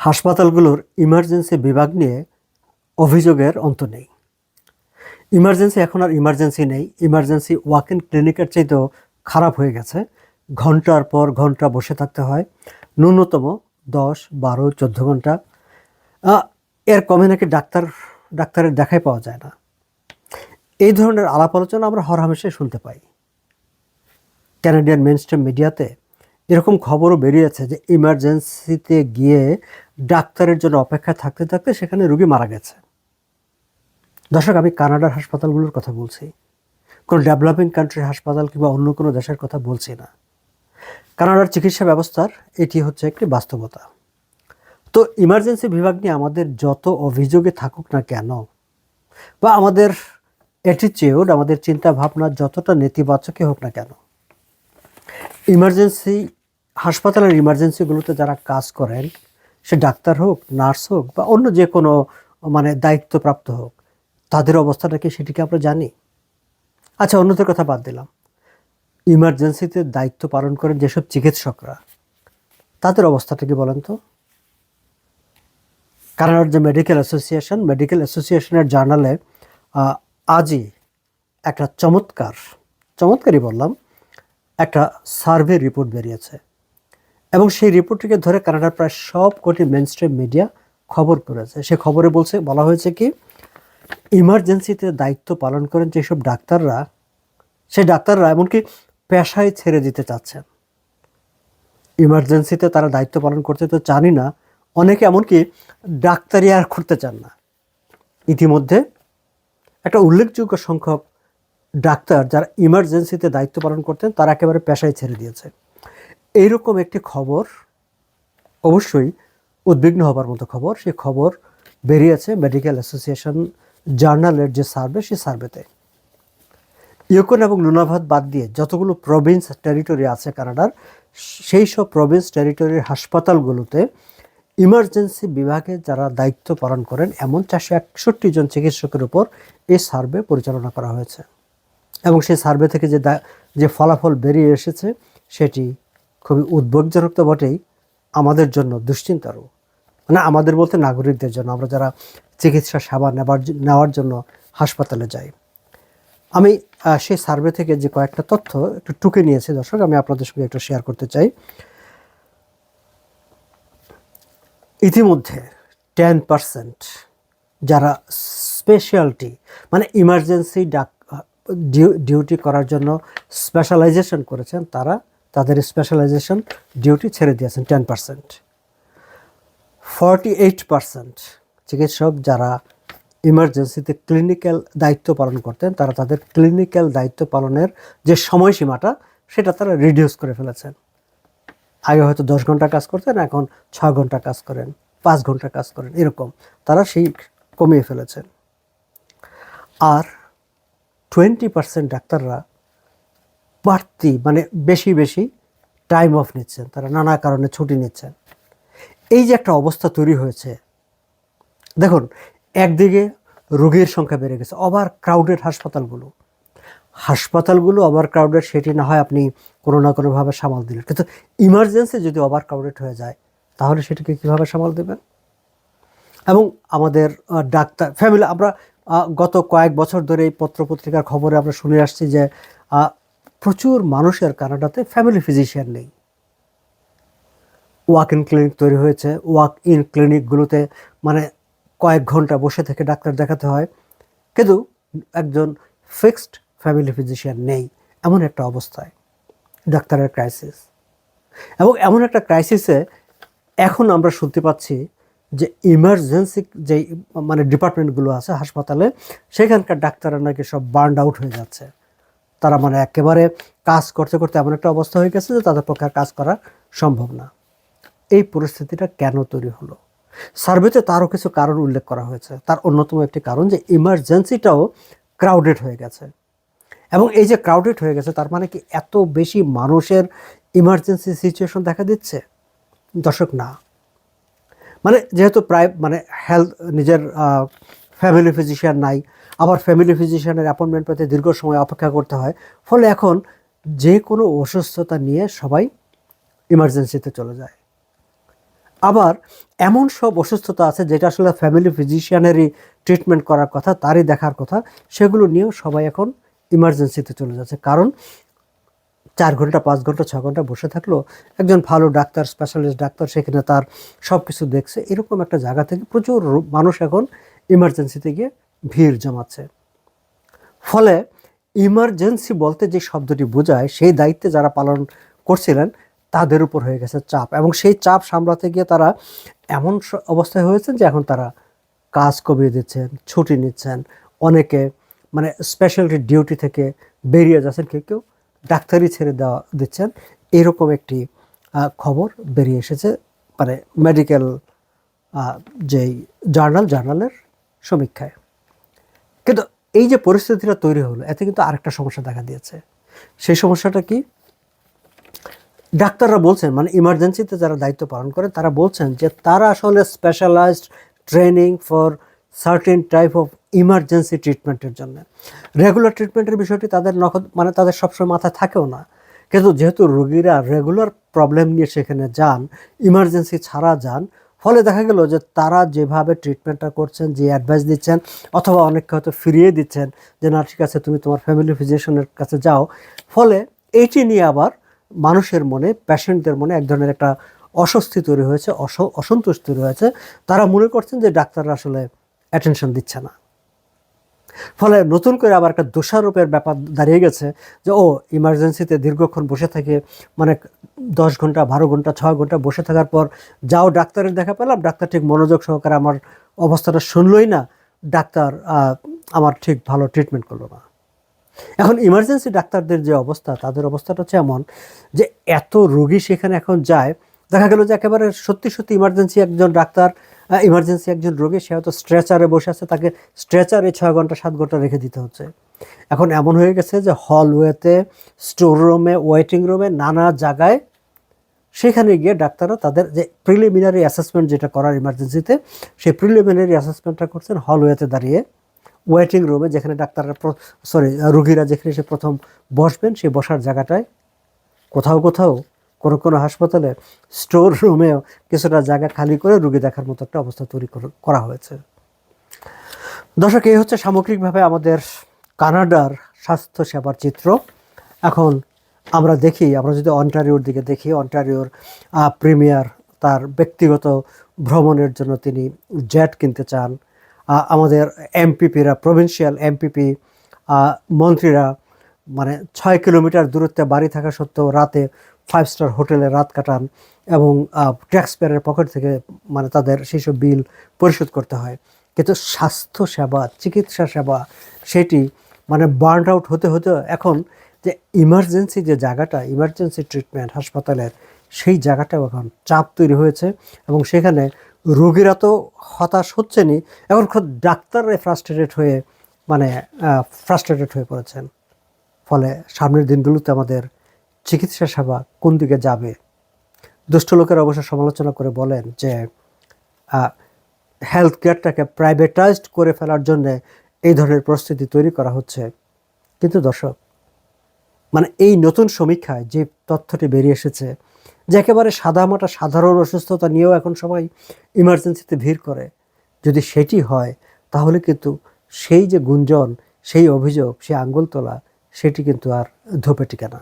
হাসপাতালগুলোর emergency বিভাগ নিয়ে অভিযোগের অন্ত নেই। ইমার্জেন্সি এখন আর ইমার্জেন্সি নেই, ইমার্জেন্সি ওয়াক ইন ক্লিনিকের চাইতেও খারাপ হয়ে গেছে। ঘন্টার পর ঘন্টা বসে থাকতে হয়, ন্যূনতম 10, 12, 14 ঘন্টা। এর কমে নাকি ডাক্তারের দেখাই পাওয়া যায় না। এই ধরনের আলাপ আলোচনা আমরা হরহামেশাই শুনতে পাই। ক্যানাডিয়ান মেইনস্ট্রিম মিডিয়াতে এরকম খবরও বেরিয়েছে যে ইমার্জেন্সিতে গিয়ে ডাক্তারের জন্য অপেক্ষায় থাকতে থাকতে সেখানে রোগী মারা গেছে। দর্শক, আমি কানাডার হাসপাতালগুলোর কথা বলছি, কোনো ডেভেলপিং কান্ট্রির হাসপাতাল কিংবা অন্য কোনো দেশের কথা বলছি না। কানাডার চিকিৎসা ব্যবস্থার এটি হচ্ছে একটি বাস্তবতা। তো ইমার্জেন্সি বিভাগ নিয়ে আমাদের যত অভিযোগে থাকুক না কেন, বা আমাদের অ্যাটিটিউড, আমাদের চিন্তা ভাবনা যতটা নেতিবাচকই হোক না কেন, ইমার্জেন্সি হাসপাতালের ইমার্জেন্সিগুলোতে যারা কাজ করেন, সে ডাক্তার হোক, নার্স হোক, বা অন্য যে কোনো দায়িত্বপ্রাপ্ত হোক, তাদের অবস্থাটা কি সেটিকে আমরা জানি? আচ্ছা, অন্যদের কথা বাদ দিলাম, ইমার্জেন্সিতে দায়িত্ব পালন করেন যেসব চিকিৎসকরা, তাদের অবস্থাটা কি বলেন তো? কানাডার যে মেডিকেল অ্যাসোসিয়েশনের জার্নালে আজই একটা চমৎকারই বললাম, একটা সার্ভে রিপোর্ট বেরিয়েছে, এবং সেই রিপোর্টটিকে ধরে কানাডার প্রায় সব কটি মেইনস্ট্রিম মিডিয়া খবর করেছে। সে খবরে বলা হয়েছে কি, ইমার্জেন্সিতে দায়িত্ব পালন করেন যেসব ডাক্তাররা, সেই ডাক্তাররা এমনকি পেশায় ছেড়ে দিতে চাচ্ছেন। ইমার্জেন্সিতে তারা দায়িত্ব পালন করতে তো চানই না, অনেকে এমনকি ডাক্তারি আর করতে চান না। ইতিমধ্যে একটা উল্লেখযোগ্য সংখ্যক ডাক্তার যারা ইমার্জেন্সিতে দায়িত্ব পালন করতেন, তারা একেবারে পেশায় ছেড়ে দিয়েছে। এইরকম একটি খবর, অবশ্যই উদ্বিগ্ন হবার মতো খবর, সেই খবর বেরিয়েছে মেডিকেল অ্যাসোসিয়েশন জার্নালের যে সার্ভে, সেই সার্ভেতে ইয়ুকন এবং নুনাভাত বাদ দিয়ে যতগুলো প্রভিন্স টেরিটরি আছে কানাডার, সেই সব প্রভিন্স টেরিটরির হাসপাতালগুলোতে ইমার্জেন্সি বিভাগে যারা দায়িত্ব পালন করেন এমন 461 জন চিকিৎসকের উপর এই সার্ভে পরিচালনা করা হয়েছে। এবং সেই সার্ভে থেকে যে ফলাফল বেরিয়ে এসেছে সেটি খুবই উদ্বেগজনক তো বটেই, আমাদের জন্য দুশ্চিন্তারও। আমাদের বলতে নাগরিকদের জন্য, আমরা যারা চিকিৎসা সেবা নেওয়ার জন্য হাসপাতালে যাই। আমি সেই সার্ভে থেকে যে কয়েকটা তথ্য একটু টুকে নিয়েছি দর্শক, আমি আপনাদের সঙ্গে একটু শেয়ার করতে চাই। ইতিমধ্যে 10% যারা স্পেশালিটি ইমার্জেন্সি ডিউটি করার জন্য স্পেশালাইজেশন করেছেন, তারা তাদের স্পেশালাইজেশন ডিউটি ছেড়ে দিয়েছেন। 10%। 48% চিকিৎসক যারা ইমার্জেন্সিতে ক্লিনিক্যাল দায়িত্ব পালন করতেন, তারা তাদের ক্লিনিক্যাল দায়িত্ব পালনের যে সময়সীমাটা, সেটা তারা রিডিউস করে ফেলেছেন। আগে হয়তো 10 ঘন্টা কাজ করতেন, এখন 6 ঘন্টা কাজ করেন, 5 ঘন্টা কাজ করেন, এরকম তারা সেই কমিয়ে ফেলেছেন। আর 20% ডাক্তাররা বাড়তি বেশি টাইম অফ নিচ্ছেন, তারা নানা কারণে ছুটি নিচ্ছেন। এই যে একটা অবস্থা তৈরি হয়েছে, দেখুন, একদিকে রোগীর সংখ্যা বেড়ে গেছে, ওভার ক্রাউডেড হাসপাতালগুলো ওভার ক্রাউডেড, সেটি না হয় আপনি কোনো না কোনোভাবে সামাল দিলেন, কিন্তু ইমার্জেন্সি যদি ওভার ক্রাউডেড হয়ে যায়, তাহলে সেটাকে কীভাবে সামাল দেবেন? এবং আমাদের ডাক্তার ফ্যামিলি, আমরা গত কয়েক বছর ধরে এই পত্রপত্রিকার খবরে আমরা শুনে আসছি যে প্রচুর মানুষের কানাডাতে ফ্যামিলি ফিজিশিয়ান নেই। ওয়াক ইন ক্লিনিক তৈরি হয়েছে, ওয়াক ইন ক্লিনিকগুলোতে কয়েক ঘন্টা বসে থেকে ডাক্তার দেখাতে হয়, কিন্তু একজন ফিক্সড ফ্যামিলি ফিজিশিয়ান নেই। এমন একটা অবস্থায় ডাক্তারের ক্রাইসিস, এবং এমন একটা ক্রাইসিসে এখন আমরা শুনতে পাচ্ছি যে ইমার্জেন্সি যে ডিপার্টমেন্টগুলো আছে হাসপাতালে, সেখানকার ডাক্তাররা নাকি সব বার্ন আউট হয়ে যাচ্ছে। তারা একেবারে কাজ করতে করতে এমন একটা অবস্থা হয়ে গেছে যে তাদের পক্ষে কাজ করা সম্ভব না। এই পরিস্থিতিটা কেন তৈরি হলো? সার্ভেতে তারও কিছু কারণ উল্লেখ করা হয়েছে। তার অন্যতম একটি কারণ যে ইমার্জেন্সিটাও ক্রাউডেড হয়ে গেছে। এবং এই যে ক্রাউডেড হয়ে গেছে, তার কি এত বেশি মানুষের ইমার্জেন্সি সিচুয়েশন দেখা দিচ্ছে? দর্শক, না। যেহেতু প্রায় হেলথ, নিজের ফ্যামিলি ফিজিশিয়ান নাই, আবার ফ্যামিলি ফিজিশিয়ানের অ্যাপয়েন্টমেন্ট পেতে দীর্ঘ সময় অপেক্ষা করতে হয়, ফলে এখন যে কোনো অসুস্থতা নিয়ে সবাই ইমার্জেন্সিতে চলে যায়। আবার এমন সব অসুস্থতা আছে যেটা আসলে ফ্যামিলি ফিজিশিয়ানেরই ট্রিটমেন্ট করার কথা, তারই দেখার কথা, সেগুলো নিয়েও সবাই এখন ইমার্জেন্সিতে চলে যাচ্ছে। কারণ 4 ঘন্টা 5 ঘন্টা 6 ঘন্টা বসে থাকলো একজন ভালো ডাক্তার, স্পেশালিস্ট ডাক্তার, সেখানে তার সব কিছু দেখছে, এরকম একটা জায়গা থেকে প্রচুর মানুষ এখন ইমার্জেন্সিতে গিয়ে ভিড় জমাচ্ছে। ফলে ইমার্জেন্সি বলতে যে শব্দটি বোঝায়, সেই দায়িত্বে যারা পালন করছিলেন তাদের উপর হয়ে গেছে চাপ, এবং সেই চাপ সামলাতে গিয়ে তারা এমন অবস্থায় হয়েছেন যে এখন তারা কাজ কমিয়ে দিচ্ছেন, ছুটি নিচ্ছেন, অনেকে মানে স্পেশালিটি ডিউটি থেকে বেরিয়ে যাচ্ছেন, কেউ কেউ ডাক্তারি ছেড়ে দেওয়া দিচ্ছেন। এরকম একটি খবর বেরিয়ে এসেছে মানে মেডিকেল যেই জার্নালের সমীক্ষায়। কিন্তু এই যে পরিস্থিতিটা তৈরি হলো, এতে কিন্তু আরেকটা সমস্যা দেখা দিয়েছে। সেই সমস্যাটা কি? ডাক্তাররা বলছেন, মানে ইমার্জেন্সিতে যারা দায়িত্ব পালন করে তারা বলছেন যে তারা আসলে specialised training for certain type of emergency ট্রিটমেন্টের জন্য। রেগুলার ট্রিটমেন্টের বিষয়টি তাদের মানে তাদের সবসময় মাথায় থাকেও না। কিন্তু যেহেতু রোগীরা রেগুলার প্রবলেম নিয়ে সেখানে যান, ইমার্জেন্সি ছাড়া যান, ফলে দেখা গেল যে তারা যেভাবে ট্রিটমেন্টটা করছেন, যে অ্যাডভাইস দিচ্ছেন, অথবা অনেককে হয়তো ফিরিয়ে দিচ্ছেন যে না ঠিক আছে তুমি তোমার ফ্যামিলি ফিজিশিয়ানের কাছে যাও, ফলে এইটি নিয়ে আবার মানুষের মনে, পেশেন্টদের মনে এক ধরনের একটা অস্বস্তি তৈরি হয়েছে, অসন্তোষ তৈরি হয়েছে। তারা মনে করছেন যে ডাক্তাররা আসলে অ্যাটেনশন দিচ্ছে না। ফলে নতুন করে আবার একটা দোষারোপের ব্যাপার দাঁড়িয়ে গেছে যে ও ইমার্জেন্সিতে দীর্ঘক্ষণ বসে থাকে, মানে 10 ঘন্টা 12 ঘন্টা 6 ঘন্টা বসে থাকার পর যাও ডাক্তারের দেখা পেলাম, ডাক্তার ঠিক মনোযোগ সহকারে আমার অবস্থাটা শুনলই না, ডাক্তার আমার ঠিক ভালো ট্রিটমেন্ট করলো না। এখন ইমার্জেন্সি ডাক্তারদের যে অবস্থা, তাদের অবস্থাটা হচ্ছে এমন যে এত রোগী সেখানে এখন যায়, দেখা গেল যে একেবারে সত্যি সত্যি ইমার্জেন্সি একজন রোগী, সে হয়তো স্ট্রেচারে বসে আছে, তাকে স্ট্রেচারে 6 ঘন্টা 7 ঘন্টা রেখে দিতে হচ্ছে। এখন এমন হয়ে গেছে যে হলওয়েতে, স্টোর রুমে, ওয়েটিং রুমে, নানা জায়গায় সেখানে গিয়ে ডাক্তাররা তাদের যে প্রিলিমিনারি অ্যাসেসমেন্ট যেটা করার ইমার্জেন্সিতে, সেই প্রিলিমিনারি অ্যাসেসমেন্টটা করছেন হলওয়েতে দাঁড়িয়ে, ওয়েটিং রুমে যেখানে ডাক্তাররা রোগীরা যেখানে সে প্রথম বসবেন, সেই বসার জায়গাটায়, কোথাও কোথাও কোনো হাসপাতালে স্টোর রুমেও কিছুটা জায়গা খালি করে রোগী দেখার মতো একটা অবস্থা তৈরি করা হয়েছে। দর্শক, এই হচ্ছে সামগ্রিকভাবে আমাদের কানাডার স্বাস্থ্য সেবার চিত্র। এখন আমরা যদি অন্টারিওর দিকে দেখি, অন্টারিওর প্রিমিয়ার তার ব্যক্তিগত ভ্রমণের জন্য তিনি জেট কিনতে চান। আমাদের এমপিপিরা, প্রভিন্সিয়াল এমপিপি মন্ত্রীরা মানে 6 কিলোমিটার দূরত্বে বাড়ি থাকা সত্ত্বেও রাতে 5 স্টার হোটেলে রাত কাটান, এবং ট্যাক্স পেয়ারের পকেট থেকে মানে তাদের সেই সব বিল পরিশোধ করতে হয়। কিন্তু স্বাস্থ্য সেবা, চিকিৎসা সেবা, সেটি মানে বার্ন আউট হতে হতে এখন যে ইমার্জেন্সি যে জায়গাটা, ইমার্জেন্সি ট্রিটমেন্ট হাসপাতালের, সেই জায়গাটাও এখন চাপ তৈরি হয়েছে, এবং সেখানে রোগীরা তো হতাশ হচ্ছেনই, এখন খুব ডাক্তাররা ফ্রাস্ট্রেটেড হয়ে পড়েছেন। ফলে সামনের দিনগুলোতে আমাদের চিকিৎসা সেবা কোন দিকে যাবে? দুষ্ট লোকেরা অবশ্য সমালোচনা করে বলেন যে হেলথ কেয়ারটাকে প্রাইভেটাইজড করে ফেলার জন্য এই ধরনের পরিস্থিতি তৈরি করা হচ্ছে। কিন্তু দর্শক, মানে এই নতুন সমীক্ষায় যে তথ্যটি বেরিয়ে এসেছে যে একেবারে সাদামাটা সাধারণ অসুস্থতা নিয়েও এখন সবাই ইমার্জেন্সিতে ভিড় করে, যদি সেটি হয় তাহলে কিন্তু সেই যে গুঞ্জন, সেই অভিযোগ, সেই আঙ্গুল তোলা, সেটি কিন্তু আর ধোপে টিকে না।